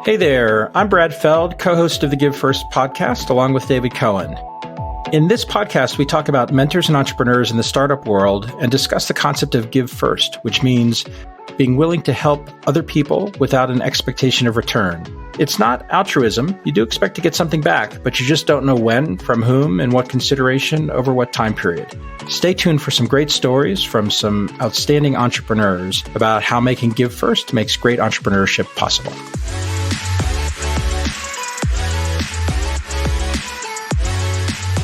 Hey there, I'm Brad Feld, co-host of the Give First podcast, along with David Cohen. In this podcast, we talk about mentors and entrepreneurs in the startup world and discuss the concept of give first, which means being willing to help other people without an expectation of return. It's not altruism. You do expect to get something back, but you just don't know when, from whom, and what consideration, over what time period. Stay tuned for some great stories from some outstanding entrepreneurs about how making give first makes great entrepreneurship possible.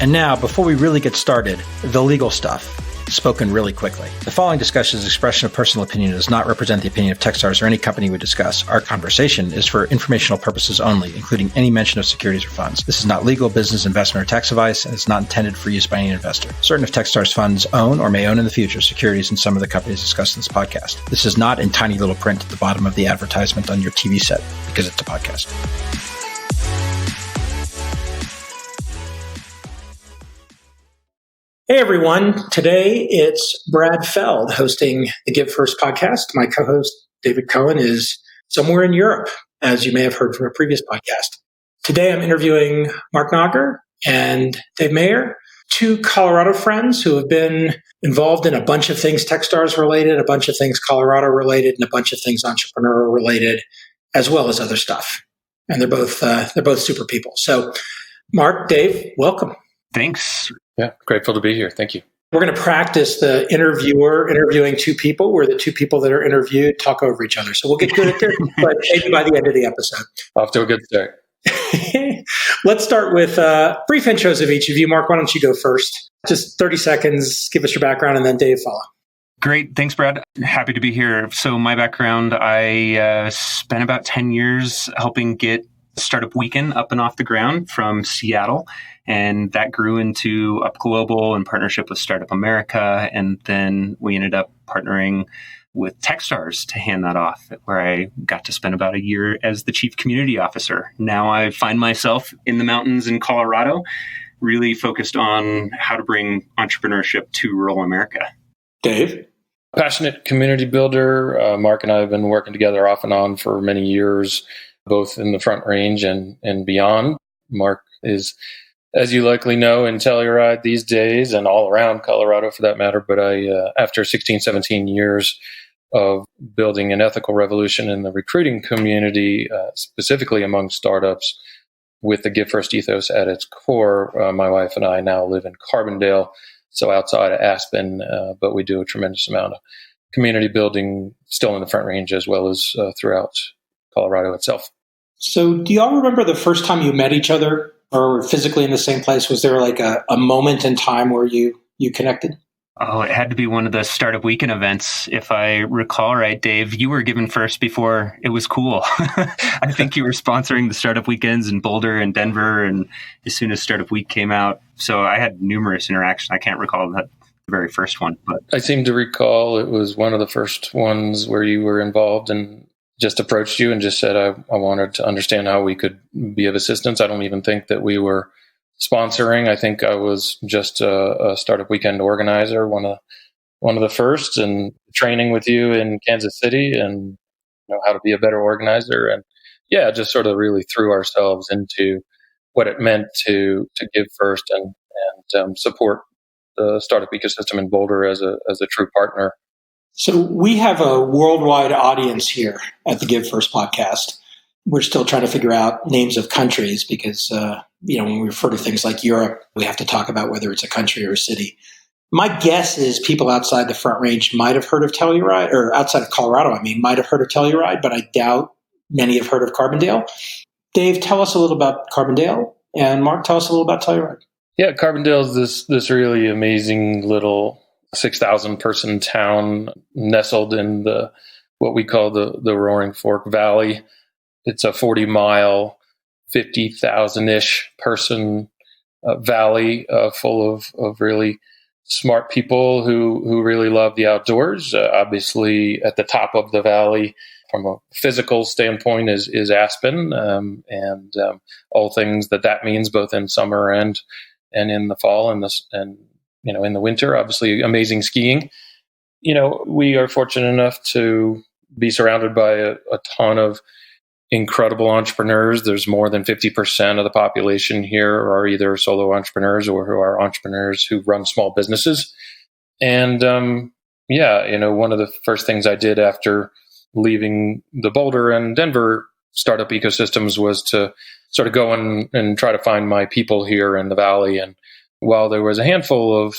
And now, before we really get started, the legal stuff, spoken really quickly. The following discussion is an expression of personal opinion and does not represent the opinion of Techstars or any company we discuss. Our conversation is for informational purposes only, including any mention of securities or funds. This is not legal, business, investment, or tax advice, and is not intended for use by any investor. Certain of Techstars funds own or may own in the future securities in some of the companies discussed in this podcast. This is not in tiny little print at the bottom of the advertisement on your TV set, because it's a podcast. Hey everyone, today it's Brad Feld hosting the Give First podcast. My co-host David Cohen is somewhere in Europe, as you may have heard from a previous podcast. Today I'm interviewing Marc Nager and Dave Mayer, two Colorado friends who have been involved in a bunch of things Techstars related, a bunch of things Colorado related, and a bunch of things entrepreneur related, as well as other stuff. And they're both super people. So Marc, Dave, welcome. Thanks. Yeah, grateful to be here. Thank you. We're going to practice the interviewer interviewing two people, where the two people that are interviewed talk over each other. So we'll get good at this, but maybe by the end of the episode. Off to a good start. Let's start with brief intros of each of you. Marc, why don't you go first? Just 30 seconds, give us your background, and then Dave follow. Great. Thanks, Brad. Happy to be here. So my background, I spent about 10 years helping get Startup Weekend up and off the ground from Seattle. And that grew into Up Global in partnership with Startup America. And then we ended up partnering with Techstars to hand that off, where I got to spend about a year as the chief community officer. Now I find myself in the mountains in Colorado, really focused on how to bring entrepreneurship to rural America. Dave? Passionate community builder. Marc and I have been working together off and on for many years, both in the Front Range and beyond. Marc is, as you likely know, in Telluride these days and all around Colorado for that matter. But after 16, 17 years of building an ethical revolution in the recruiting community, specifically among startups, with the Give First ethos at its core, my wife and I now live in Carbondale, so outside of Aspen, but we do a tremendous amount of community building still in the Front Range as well as throughout Colorado itself. So do y'all remember the first time you met each other or were physically in the same place? Was there like a moment in time where you connected? Oh, it had to be one of the Startup Weekend events. If I recall right, Dave, you were given first before it was cool. I think you were sponsoring the Startup Weekends in Boulder and Denver, and as soon as Startup Week came out. So I had numerous interactions. I can't recall the very first one. But I seem to recall it was one of the first ones where you were involved and just approached you and just said, I wanted to understand how we could be of assistance. I don't even think that we were sponsoring. I think I was just a Startup Weekend organizer, one of the first, and training with you in Kansas City and how to be a better organizer. And yeah, just sort of really threw ourselves into what it meant to give first and support the startup ecosystem in Boulder as a true partner. So we have a worldwide audience here at the Give First podcast. We're still trying to figure out names of countries because, when we refer to things like Europe, we have to talk about whether it's a country or a city. My guess is people outside the Front Range might have heard of Telluride, or outside of Colorado, might have heard of Telluride, but I doubt many have heard of Carbondale. Dave, tell us a little about Carbondale, and Marc, tell us a little about Telluride. Yeah, Carbondale is this really amazing little 6,000 person town nestled in what we call the Roaring Fork Valley. It's a 40-mile, 50,000-ish person valley full of really smart people who really love the outdoors. Obviously, at the top of the valley, from a physical standpoint, is Aspen, and all things that means, both in summer and in the fall and in the winter. Obviously, amazing skiing. We are fortunate enough to be surrounded by a ton of incredible entrepreneurs. There's more than 50% of the population here are either solo entrepreneurs or who are entrepreneurs who run small businesses. And one of the first things I did after leaving the Boulder and Denver startup ecosystems was to sort of go and try to find my people here in the Valley. And while there was a handful of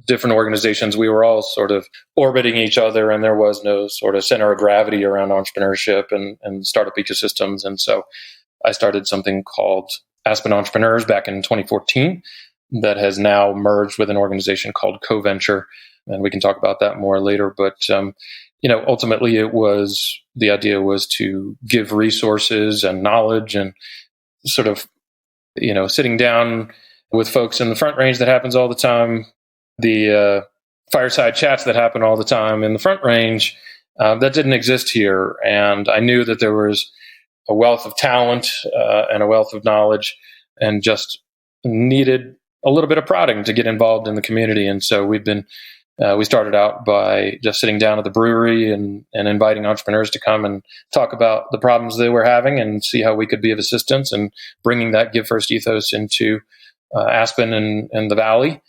different organizations, we were all sort of orbiting each other, and there was no sort of center of gravity around entrepreneurship and startup ecosystems. And so I started something called Aspen Entrepreneurs back in 2014 that has now merged with an organization called CoVenture. And we can talk about that more later. But, ultimately the idea was to give resources and knowledge and sort of, sitting down with folks in the Front Range that happens all the time, the fireside chats that happen all the time in the Front Range, that didn't exist here. And I knew that there was a wealth of talent and a wealth of knowledge and just needed a little bit of prodding to get involved in the community. And so we started out by just sitting down at the brewery and inviting entrepreneurs to come and talk about the problems they were having and see how we could be of assistance, and bringing that Give First ethos into Aspen and the Valley.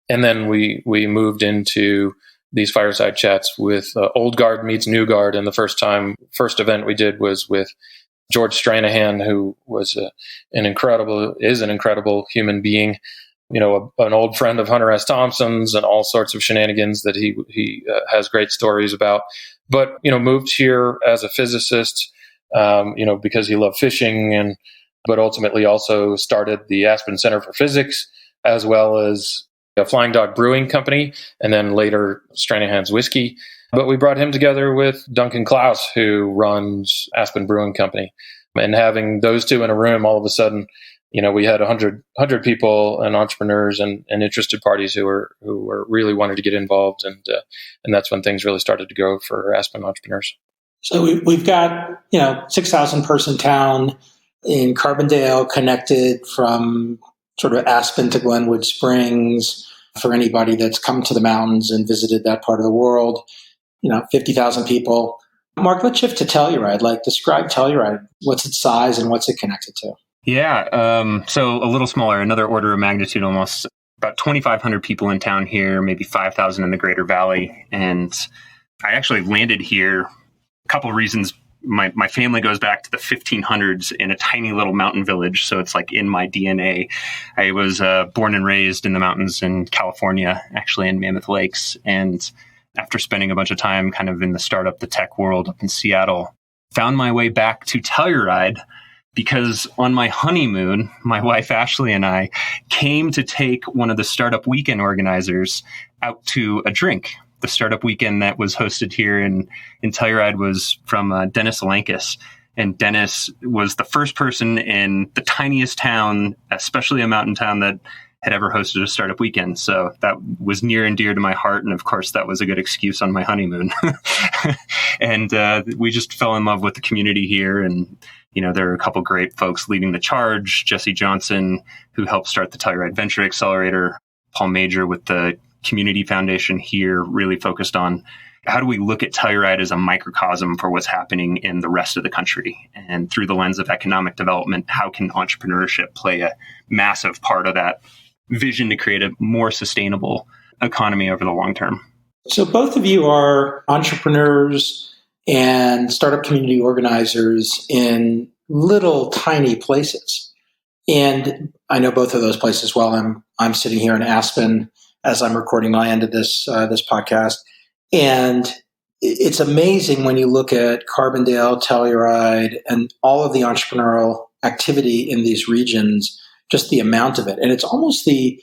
And then we moved into these fireside chats with old guard meets new guard. And the first event we did was with George Stranahan, who was an incredible human being, an old friend of Hunter S. Thompson's and all sorts of shenanigans that he has great stories about. But, moved here as a physicist, because he loved fishing, but ultimately also started the Aspen Center for Physics, as well as a Flying Dog Brewing Company, and then later Stranahan's Whiskey. But we brought him together with Duncan Klaus, who runs Aspen Brewing Company. And having those two in a room, all of a sudden, we had 100 people and entrepreneurs and interested parties who were really wanting to get involved. And that's when things really started to go for Aspen Entrepreneurs. So we've got, 6,000 person town in Carbondale, connected from sort of Aspen to Glenwood Springs for anybody that's come to the mountains and visited that part of the world. 50,000 people. Mark, let's shift to Telluride. Describe Telluride. What's its size and what's it connected to? Yeah, so a little smaller, another order of magnitude almost. About 2,500 people in town here, maybe 5,000 in the Greater Valley. And I actually landed here. A couple of reasons. My family goes back to the 1500s in a tiny little mountain village, so it's like in my DNA. I was born and raised in the mountains in California, actually in Mammoth Lakes. And after spending a bunch of time kind of in the tech world up in Seattle, found my way back to Telluride because on my honeymoon, my wife Ashley and I came to take one of the startup weekend organizers out to a drink. The startup weekend that was hosted here in Telluride was from Dennis Alankis. And Dennis was the first person in the tiniest town, especially a mountain town, that had ever hosted a startup weekend. So that was near and dear to my heart. And of course, that was a good excuse on my honeymoon. And we just fell in love with the community here. And, there are a couple great folks leading the charge. Jesse Johnson, who helped start the Telluride Venture Accelerator. Paul Major with the Community Foundation here, really focused on how do we look at Telluride as a microcosm for what's happening in the rest of the country? And through the lens of economic development, how can entrepreneurship play a massive part of that vision to create a more sustainable economy over the long term? So both of you are entrepreneurs and startup community organizers in little tiny places. And I know both of those places well. I'm sitting here in Aspen as I'm recording my end of this podcast. And it's amazing when you look at Carbondale, Telluride, and all of the entrepreneurial activity in these regions, just the amount of it. And it's almost the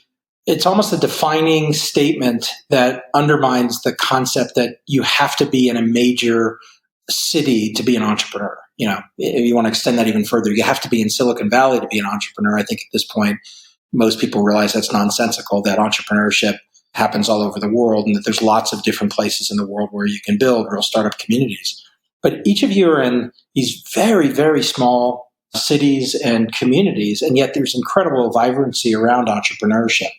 defining statement that undermines the concept that you have to be in a major city to be an entrepreneur. If you want to extend that even further, you have to be in Silicon Valley to be an entrepreneur. I think at this point, most people realize that's nonsensical, that entrepreneurship happens all over the world and that there's lots of different places in the world where you can build real startup communities. But each of you are in these very, very small cities and communities, and yet there's incredible vibrancy around entrepreneurship.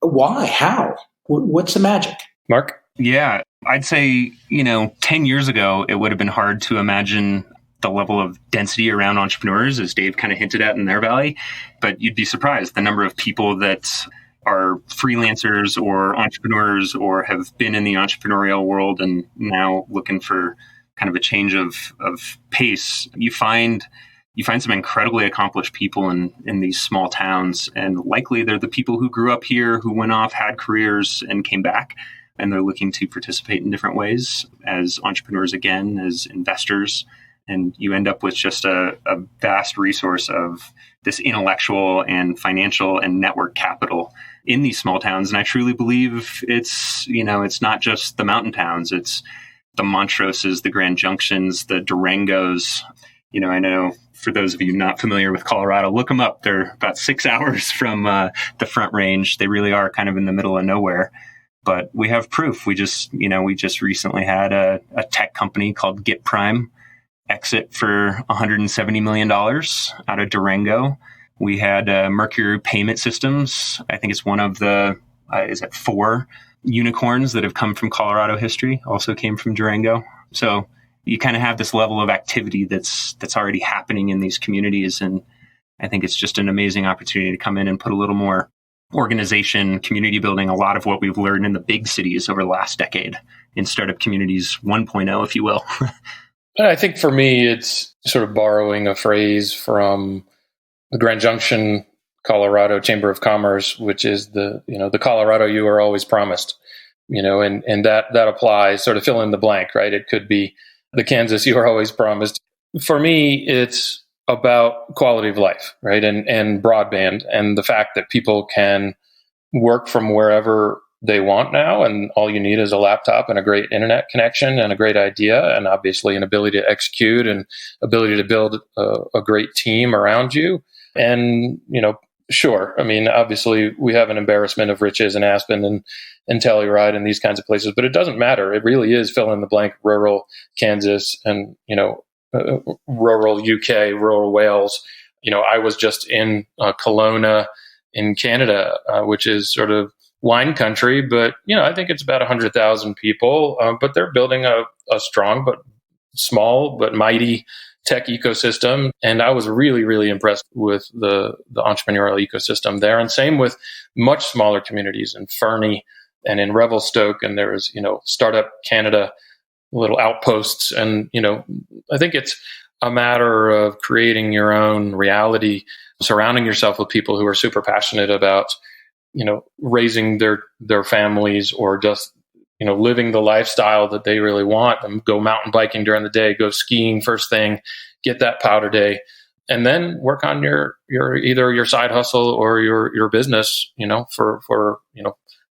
Why? How? What's the magic? Mark? Yeah, I'd say, 10 years ago, it would have been hard to imagine the level of density around entrepreneurs, as Dave kind of hinted at in their valley. But you'd be surprised the number of people that are freelancers or entrepreneurs or have been in the entrepreneurial world and now looking for kind of a change of pace. You find some incredibly accomplished people in these small towns, and likely they're the people who grew up here, who went off, had careers, and came back, and they're looking to participate in different ways as entrepreneurs again, as investors. And you end up with just a vast resource of this intellectual and financial and network capital in these small towns. And I truly believe it's not just the mountain towns, it's the Montroses, the Grand Junctions, the Durangos. I know for those of you not familiar with Colorado, look them up. They're about 6 hours from the Front Range. They really are kind of in the middle of nowhere. But we have proof. We just recently had a tech company called Get Prime exit for $170 million out of Durango. We had Mercury Payment Systems. I think it's one of the, 4 unicorns that have come from Colorado history, also came from Durango. So you kind of have this level of activity that's already happening in these communities. And I think it's just an amazing opportunity to come in and put a little more organization, community building, a lot of what we've learned in the big cities over the last decade in startup communities 1.0, if you will. I think for me, it's sort of borrowing a phrase from the Grand Junction, Colorado Chamber of Commerce, which is the Colorado you are always promised, and that applies, sort of fill in the blank, right? It could be the Kansas you are always promised. For me, it's about quality of life, right? And broadband, and the fact that people can work from wherever they want now, and all you need is a laptop and a great internet connection and a great idea, and obviously an ability to execute and ability to build a great team around you. And, sure, I mean, obviously we have an embarrassment of riches in Aspen and Telluride and these kinds of places, but it doesn't matter. It really is fill in the blank, rural Kansas and, rural UK, rural Wales. I was just in Kelowna in Canada, which is sort of wine country, but, I think it's about 100,000 people, but they're building a strong but small but mighty tech ecosystem. And I was really, really impressed with the entrepreneurial ecosystem there. And same with much smaller communities in Fernie and in Revelstoke. And there was, Startup Canada, little outposts. And, I think it's a matter of creating your own reality, surrounding yourself with people who are super passionate about, raising their families, or just, living the lifestyle that they really want, and go mountain biking during the day, go skiing first thing, get that powder day, and then work on your either your side hustle or your business, for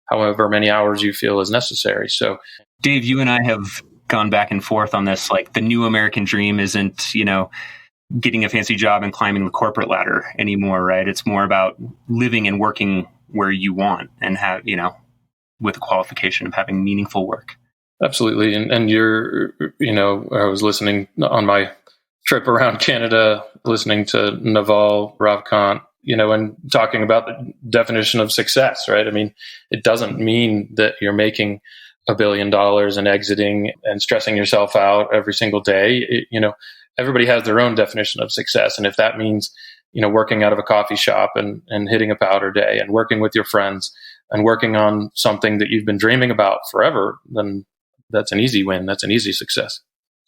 however many hours you feel is necessary. So, Dave, you and I have gone back and forth on this. Like, the new American dream isn't, getting a fancy job and climbing the corporate ladder anymore, right? It's more about living and working where you want, and have, with the qualification of having meaningful work. Absolutely. And you're, I was listening on my trip around Canada, listening to Naval Ravikant, and talking about the definition of success, right? I mean, it doesn't mean that you're making $1 billion and exiting and stressing yourself out every single day. Everybody has their own definition of success. And if that means, working out of a coffee shop and hitting a powder day and working with your friends and working on something that you've been dreaming about forever, then that's an easy win. That's an easy success.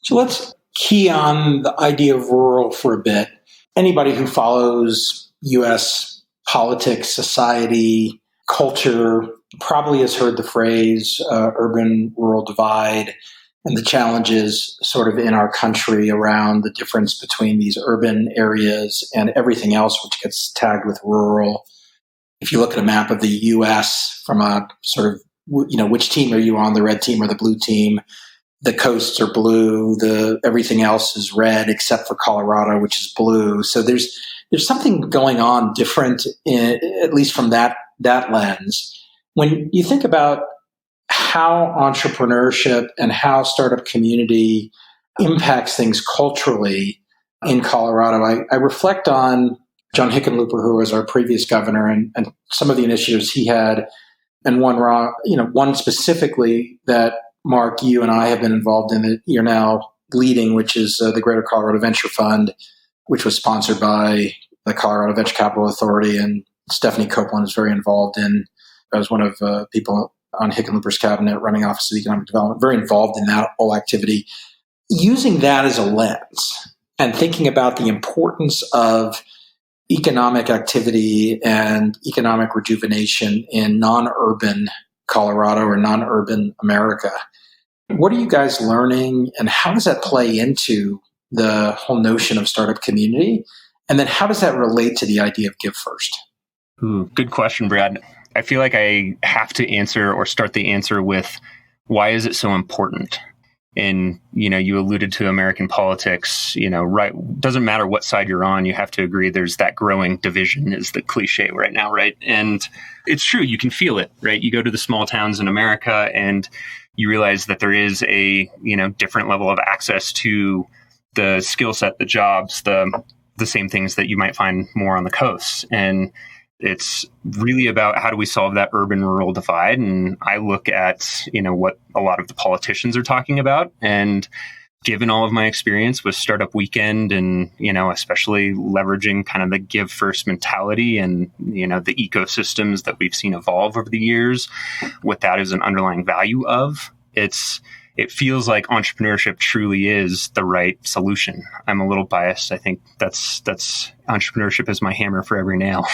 So let's key on the idea of rural for a bit. Anybody who follows U.S. politics, society, culture probably has heard the phrase urban-rural divide, and the challenges sort of in our country around the difference between these urban areas and everything else which gets tagged with rural. If you look at a map of the U.S. from a sort of, which team are you on, the red team or the blue team? The coasts are blue. Everything else is red except for Colorado, which is blue. So there's something going on different, at least from that lens. When you think about how entrepreneurship and how startup community impacts things culturally in Colorado, I reflect on John Hickenlooper, who was our previous governor, and some of the initiatives he had, and one specifically that, Mark, you and I have been involved in, that you're now leading, which is the Greater Colorado Venture Fund, which was sponsored by the Colorado Venture Capital Authority, and Stephanie Copeland is very involved in. I was one of people on Hickenlooper's cabinet running Office of Economic Development, very involved in that whole activity. Using that as a lens and thinking about the importance of economic activity and economic rejuvenation in non-urban Colorado or non-urban America, what are you guys learning, and how does that play into the whole notion of startup community? And then how does that relate to the idea of Give First? Good question, Brad. I feel like I have to answer or start the answer with, why is it so important? And, you alluded to American politics, right? Doesn't matter what side you're on. You have to agree there's that growing division is the cliche right now, right? And it's true. You can feel it, right? You go to the small towns in America and you realize that there is a, different level of access to the skill set, the jobs, the same things that you might find more on the coast. And it's really about how do we solve that urban-rural divide. And I look at, what a lot of the politicians are talking about. And given all of my experience with Startup Weekend and, especially leveraging kind of the Give First mentality and, the ecosystems that we've seen evolve over the years, what that is an underlying value of, it feels like entrepreneurship truly is the right solution. I'm a little biased. I think that's entrepreneurship is my hammer for every nail.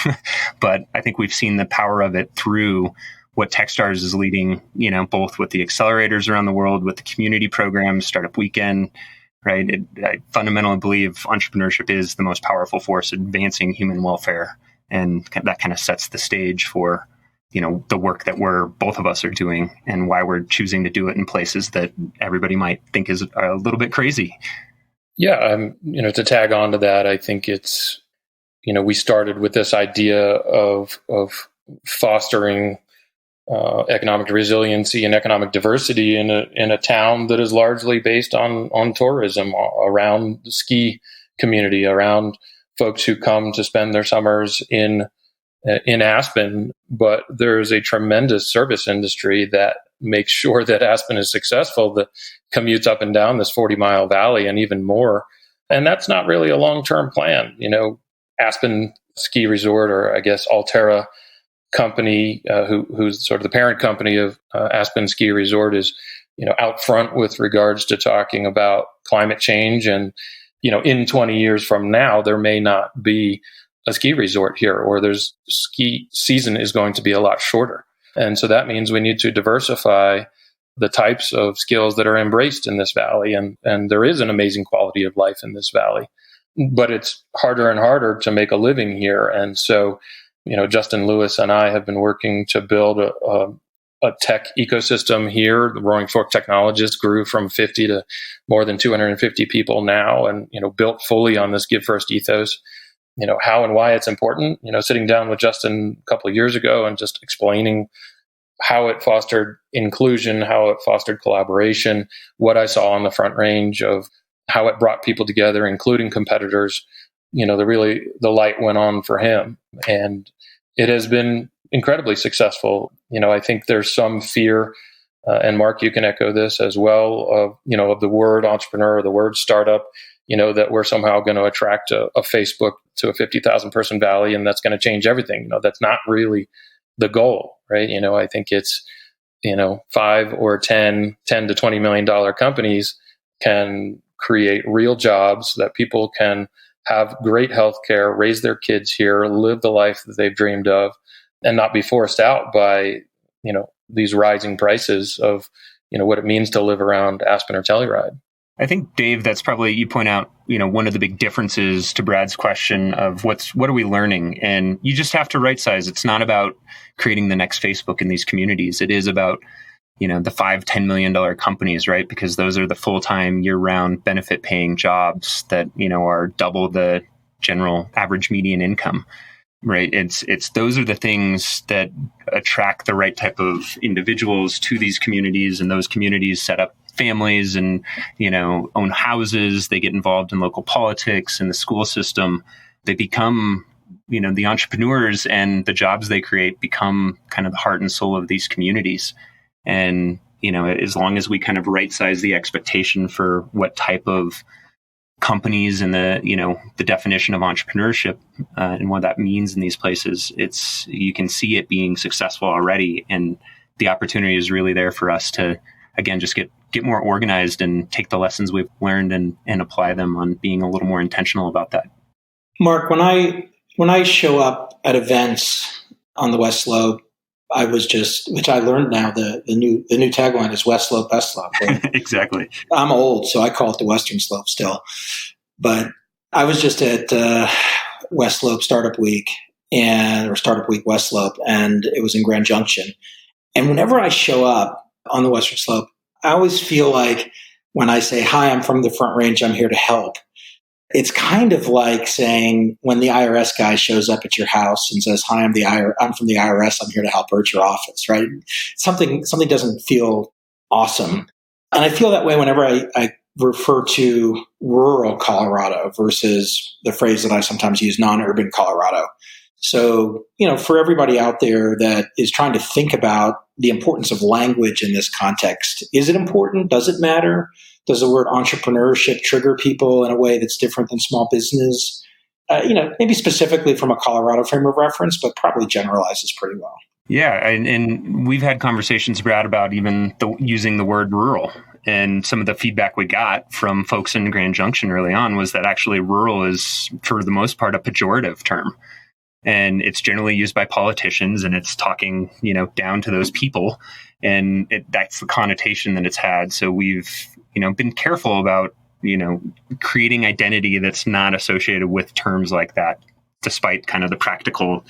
But I think we've seen the power of it through what Techstars is leading, both with the accelerators around the world, with the community programs, Startup Weekend, right? I fundamentally believe entrepreneurship is the most powerful force advancing human welfare. And that kind of sets the stage for the work that both of us are doing and why we're choosing to do it in places that everybody might think is a little bit crazy. Yeah. To tag on to that, I think it's, we started with this idea of fostering economic resiliency and economic diversity in a town that is largely based on tourism, around the ski community, around folks who come to spend their summers in Aspen. But there's a tremendous service industry that makes sure that Aspen is successful, that commutes up and down this 40-mile valley and even more. And that's not really a long-term plan. Aspen Ski Resort, or I guess Alterra company, who's sort of the parent company of Aspen Ski Resort, is, out front with regards to talking about climate change. And, in 20 years from now, there may not be a ski resort here, or there's ski season is going to be a lot shorter. And so that means we need to diversify the types of skills that are embraced in this valley. And there is an amazing quality of life in this valley, but it's harder and harder to make a living here. And so, Justin Lewis and I have been working to build a tech ecosystem here. The Roaring Fork Technologists grew from 50 to more than 250 people now, and, built fully on this Give First ethos. How and why it's important, sitting down with Justin a couple of years ago and just explaining how it fostered inclusion, how it fostered collaboration, what I saw on the Front Range of how it brought people together, including competitors. The light went on for him, and it has been incredibly successful. I think there's some fear, and Mark, you can echo this as well, of the word entrepreneur, the word startup, that we're somehow going to attract a Facebook to a 50,000 person valley, and that's going to change everything. That's not really the goal, right? I think it's, 5 or 10 to $20 million companies can create real jobs that people can have great healthcare, raise their kids here, live the life that they've dreamed of, and not be forced out by, these rising prices of, what it means to live around Aspen or Telluride. I think, Dave, that's probably, you point out, one of the big differences to Brad's question of what are we learning? And you just have to right size. It's not about creating the next Facebook in these communities. It is about, the $5-10 million companies, right? Because those are the full-time, year-round, benefit-paying jobs that, are double the general average median income, right? It's those are the things that attract the right type of individuals to these communities, and those communities set up families and, own houses. They get involved in local politics and the school system. They become, the entrepreneurs, and the jobs they create become kind of the heart and soul of these communities. And as long as we kind of right size the expectation for what type of companies and the definition of entrepreneurship and what that means in these places, you can see it being successful already. And the opportunity is really there for us to, again, just get more organized and take the lessons we've learned and apply them on being a little more intentional about that. Mark, when I show up at events on the West Slope, which I learned now, the new tagline is West Slope, Best Slope. Right? Exactly. I'm old, so I call it the Western Slope still. But I was just at West Slope Startup Week or Startup Week West Slope, and it was in Grand Junction. And whenever I show up on the Western Slope, I always feel like when I say, "Hi, I'm from the Front Range, I'm here to help," it's kind of like saying when the IRS guy shows up at your house and says, "Hi, I'm from the IRS. I'm here to help urge your office." Right? Something doesn't feel awesome, and I feel that way whenever I refer to rural Colorado versus the phrase that I sometimes use, non-urban Colorado. So, for everybody out there that is trying to think about the importance of language in this context, is it important? Does it matter? Does the word entrepreneurship trigger people in a way that's different than small business? Maybe specifically from a Colorado frame of reference, but probably generalizes pretty well. Yeah, and we've had conversations, Brad, about even using the word rural. And some of the feedback we got from folks in Grand Junction early on was that actually rural is, for the most part, a pejorative term. And it's generally used by politicians, and it's talking, down to those people. And that's the connotation that it's had. So we've, been careful about, creating identity that's not associated with terms like that, despite kind of the practical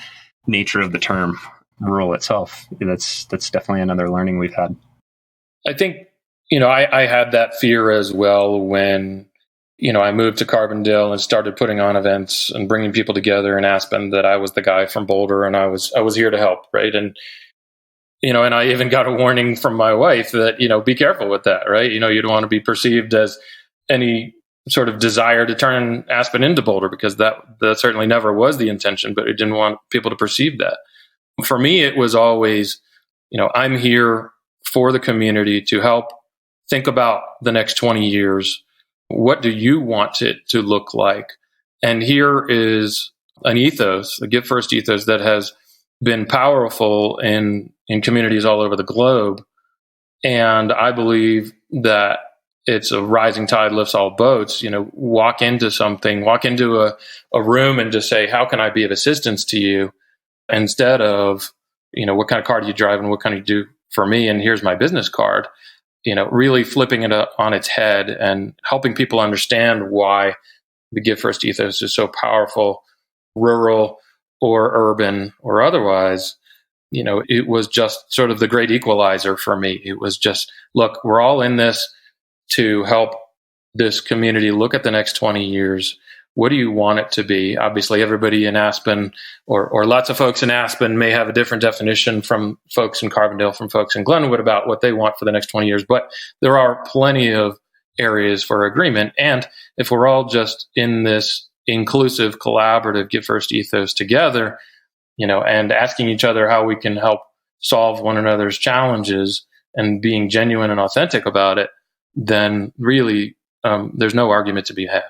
nature of the term rural itself. That's definitely another learning we've had. I think, I had that fear as well when, I moved to Carbondale and started putting on events and bringing people together in Aspen, that I was the guy from Boulder and I was here to help. Right. And, and I even got a warning from my wife that, be careful with that. Right. You don't want to be perceived as any sort of desire to turn Aspen into Boulder, because that certainly never was the intention, but I didn't want people to perceive that. For me, it was always, I'm here for the community to help think about the next 20 years. What do you want it to look like? And here is an ethos, a Give First ethos, that has been powerful in communities all over the globe. And I believe that it's a rising tide lifts all boats. Walk into a room and just say, "How can I be of assistance to you?" Instead of, what kind of car do you drive and what can you do for me? And here's my business card. Really flipping it on its head and helping people understand why the Give First ethos is so powerful, rural or urban or otherwise. It was just sort of the great equalizer for me. It was just, look, we're all in this to help this community look at the next 20 years. What do you want it to be? Obviously, everybody in Aspen or lots of folks in Aspen may have a different definition from folks in Carbondale, from folks in Glenwood about what they want for the next 20 years. But there are plenty of areas for agreement. And if we're all just in this inclusive, collaborative Give First ethos together, and asking each other how we can help solve one another's challenges and being genuine and authentic about it, then really there's no argument to be had.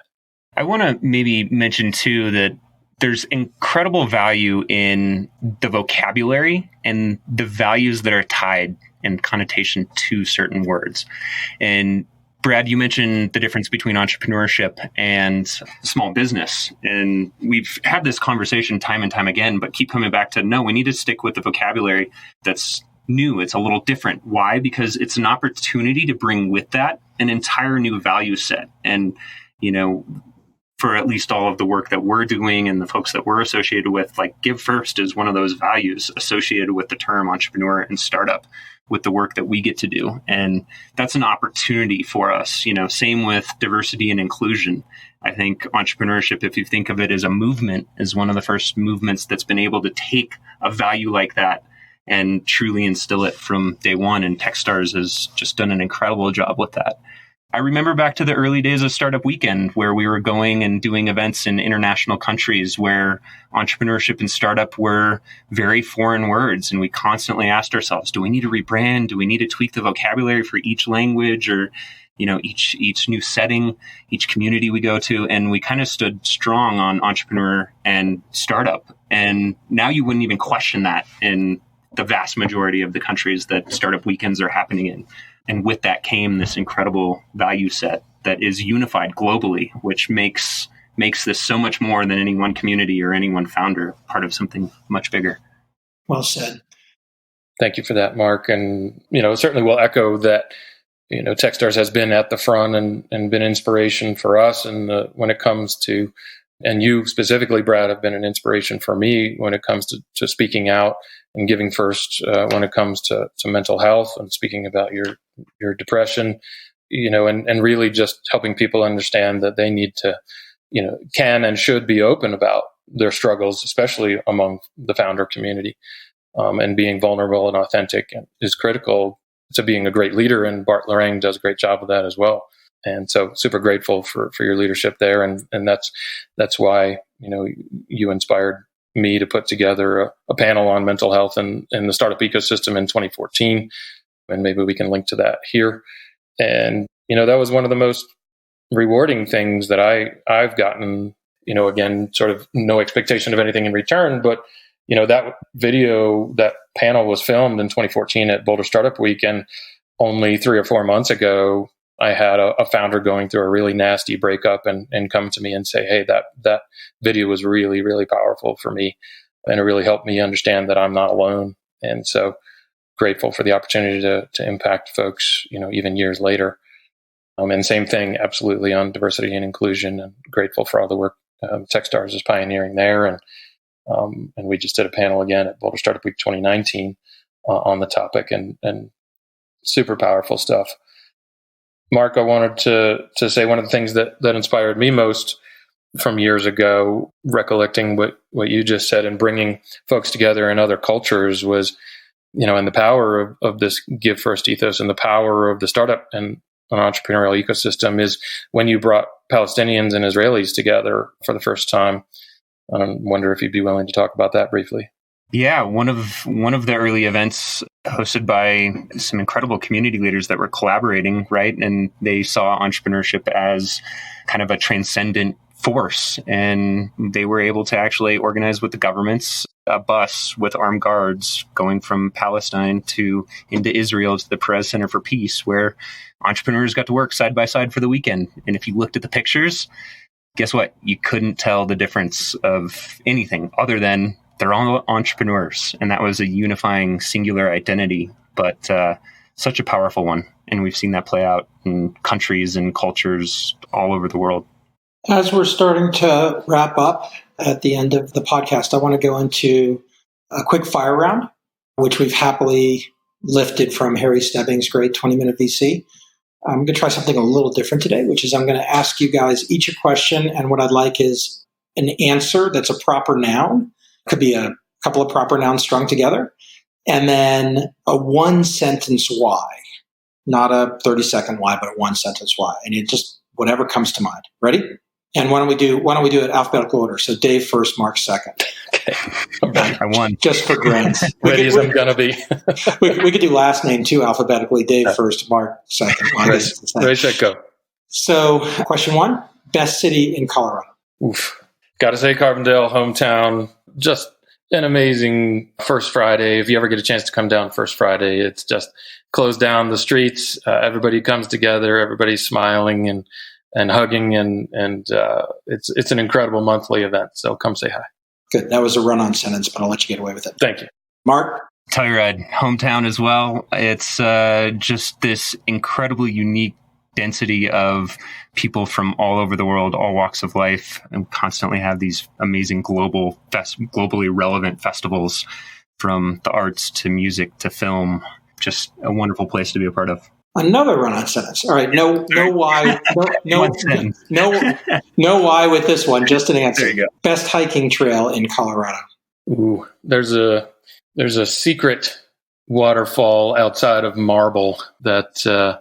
I want to maybe mention, too, that there's incredible value in the vocabulary and the values that are tied in connotation to certain words. And Brad, you mentioned the difference between entrepreneurship and small business. And we've had this conversation time and time again, but keep coming back to, no, we need to stick with the vocabulary that's new. It's a little different. Why? Because it's an opportunity to bring with that an entire new value set. And, for at least all of the work that we're doing and the folks that we're associated with, like Give First is one of those values associated with the term entrepreneur and startup, with the work that we get to do. And that's an opportunity for us. Same with diversity and inclusion. I think entrepreneurship, if you think of it as a movement, is one of the first movements that's been able to take a value like that and truly instill it from day one. And Techstars has just done an incredible job with that. I remember back to the early days of Startup Weekend, where we were going and doing events in international countries where entrepreneurship and startup were very foreign words. And we constantly asked ourselves, do we need to rebrand? Do we need to tweak the vocabulary for each language or, each new setting, each community we go to? And we kind of stood strong on entrepreneur and startup. And now you wouldn't even question that in the vast majority of the countries that Startup Weekends are happening in. And with that came this incredible value set that is unified globally, which makes this so much more than any one community or any one founder, part of something much bigger. Well said. Thank you for that, Mark. And, certainly we'll echo that, Techstars has been at the front and been inspiration for us. And when it comes to, and you specifically, Brad, have been an inspiration for me when it comes to speaking out and giving first when it comes to mental health and speaking about your depression, and really just helping people understand that they need to, can and should be open about their struggles, especially among the founder community. And being vulnerable and authentic is critical to being a great leader. And Bart Lorang does a great job of that as well. And so super grateful for your leadership there. And that's why, you inspired me to put together a panel on mental health and the startup ecosystem in 2014. And maybe we can link to that here. And, that was one of the most rewarding things that I've gotten, again, sort of no expectation of anything in return, but, that video, that panel was filmed in 2014 at Boulder Startup Week. And only 3 or 4 months ago, I had a founder going through a really nasty breakup and come to me and say, hey, that video was really, really powerful for me. And it really helped me understand that I'm not alone. And so grateful for the opportunity to impact folks, even years later. And same thing, absolutely, on diversity and inclusion. And grateful for all the work Techstars is pioneering there. And we just did a panel again at Boulder Startup Week 2019 on the topic, and super powerful stuff. Mark, I wanted to say one of the things that inspired me most from years ago, recollecting what you just said and bringing folks together in other cultures was, and the power of this give first ethos and the power of the startup and an entrepreneurial ecosystem is when you brought Palestinians and Israelis together for the first time. I wonder if you'd be willing to talk about that briefly. Yeah, one of the early events hosted by some incredible community leaders that were collaborating, right? And they saw entrepreneurship as kind of a transcendent force. And they were able to actually organize with the governments a bus with armed guards going from Palestine into Israel to the Perez Center for Peace, where entrepreneurs got to work side by side for the weekend. And if you looked at the pictures, guess what? You couldn't tell the difference of anything other than they're all entrepreneurs. And that was a unifying singular identity, but such a powerful one. And we've seen that play out in countries and cultures all over the world. As we're starting to wrap up at the end of the podcast, I want to go into a quick fire round, which we've happily lifted from Harry Stebbing's great 20-minute VC. I'm going to try something a little different today, which is I'm going to ask you guys each a question. And what I'd like is an answer that's a proper noun. Could be a couple of proper nouns strung together. And then a one-sentence why. Not a 30-second why, but a one-sentence why. And it just, whatever comes to mind. Ready? And why don't we do it alphabetical order? So Dave first, Mark second. Okay. I won. Just for grants. Ready as I'm going to be. we could do last name too alphabetically. Dave first, Mark second. Ready, set, go. So question 1, best city in Colorado. Oof. Got to say Carbondale, hometown. Just an amazing First Friday. If you ever get a chance to come down First Friday, it's just closed down the streets. Everybody comes together. Everybody's smiling and hugging, and it's an incredible monthly event. So come say hi. Good. That was a run-on sentence, but I'll let you get away with it. Thank you. Mark? Telluride, hometown as well. It's just this incredibly unique density of people from all over the world, all walks of life, and constantly have these amazing globally relevant festivals, from the arts to music to film. Just a wonderful place to be a part of. Another run-on sentence. All right, no why, no why with this one. Just an answer. There you go. Best hiking trail in Colorado. Ooh, there's a secret waterfall outside of Marble that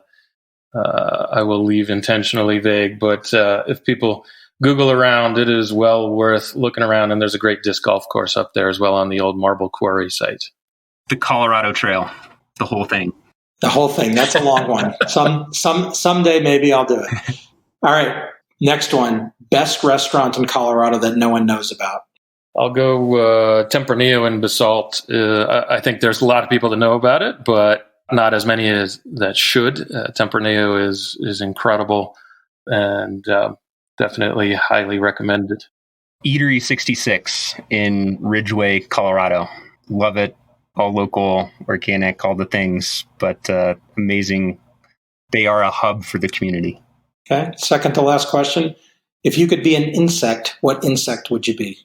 I will leave intentionally vague, but if people Google around, it is well worth looking around, and there's a great disc golf course up there as well on the old Marble Quarry site. The Colorado Trail, the whole thing. The whole thing. That's a long one. Someday maybe I'll do it. All right. Next one. Best restaurant in Colorado that no one knows about. I'll go Tempranillo in Basalt. I think there's a lot of people that know about it, but not as many as that should. Tempranillo is incredible and definitely highly recommended. Eatery 66 in Ridgeway, Colorado. Love it. All local, organic, all the things, but amazing. They are a hub for the community. Okay. Second to last question. If you could be an insect, what insect would you be?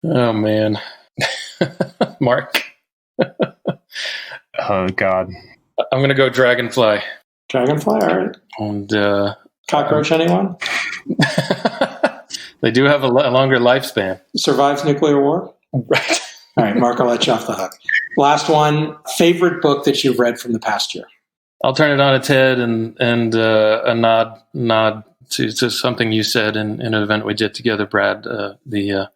Oh, man. Mark. Oh, God. I'm going to go dragonfly. Dragonfly, all right. And cockroach, anyone? They do have a longer lifespan. Survives nuclear war? Right. All right, Mark, I'll let you off the hook. Last one, favorite book that you've read from the past year? I'll turn it on its head and a nod to something you said in an event we did together, Brad. The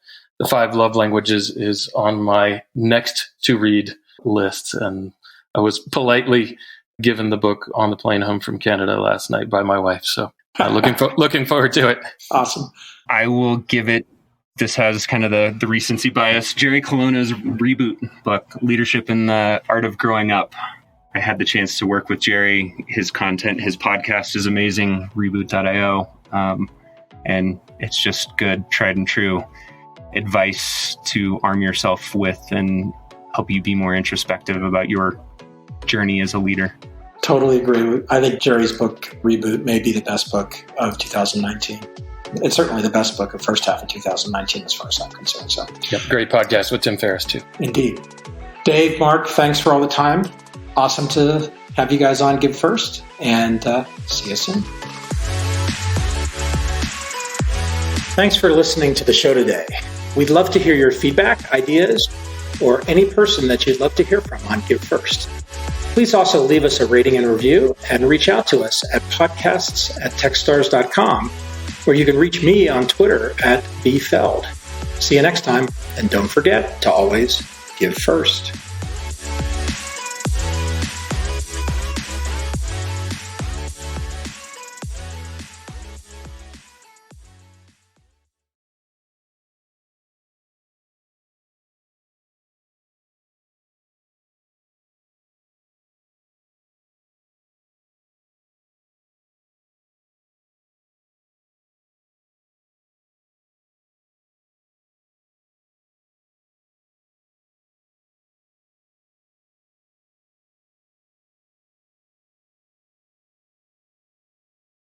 5 love languages is on my next to read list, and I was politely given the book on the plane home from Canada last night by my wife. So looking forward to it. Awesome. I will give it. This has kind of the recency bias. Jerry Colonna's reboot book, Leadership in the Art of Growing Up. I had the chance to work with Jerry. His content, his podcast is amazing, reboot.io. And it's just good, tried and true advice to arm yourself with and help you be more introspective about your journey as a leader. Totally agree. I think Jerry's book, Reboot, may be the best book of 2019. It's certainly the best book of first half of 2019 as far as I'm concerned. So, yep, great podcast with Tim Ferriss too. Indeed. Dave, Mark, thanks for all the time. Awesome to have you guys on Give First, and see you soon. Thanks for listening to the show today. We'd love to hear your feedback, ideas, or any person that you'd love to hear from on Give First. Please also leave us a rating and review and reach out to us at podcasts@techstars.com, or you can reach me on Twitter @bfeld. See you next time, and don't forget to always give first.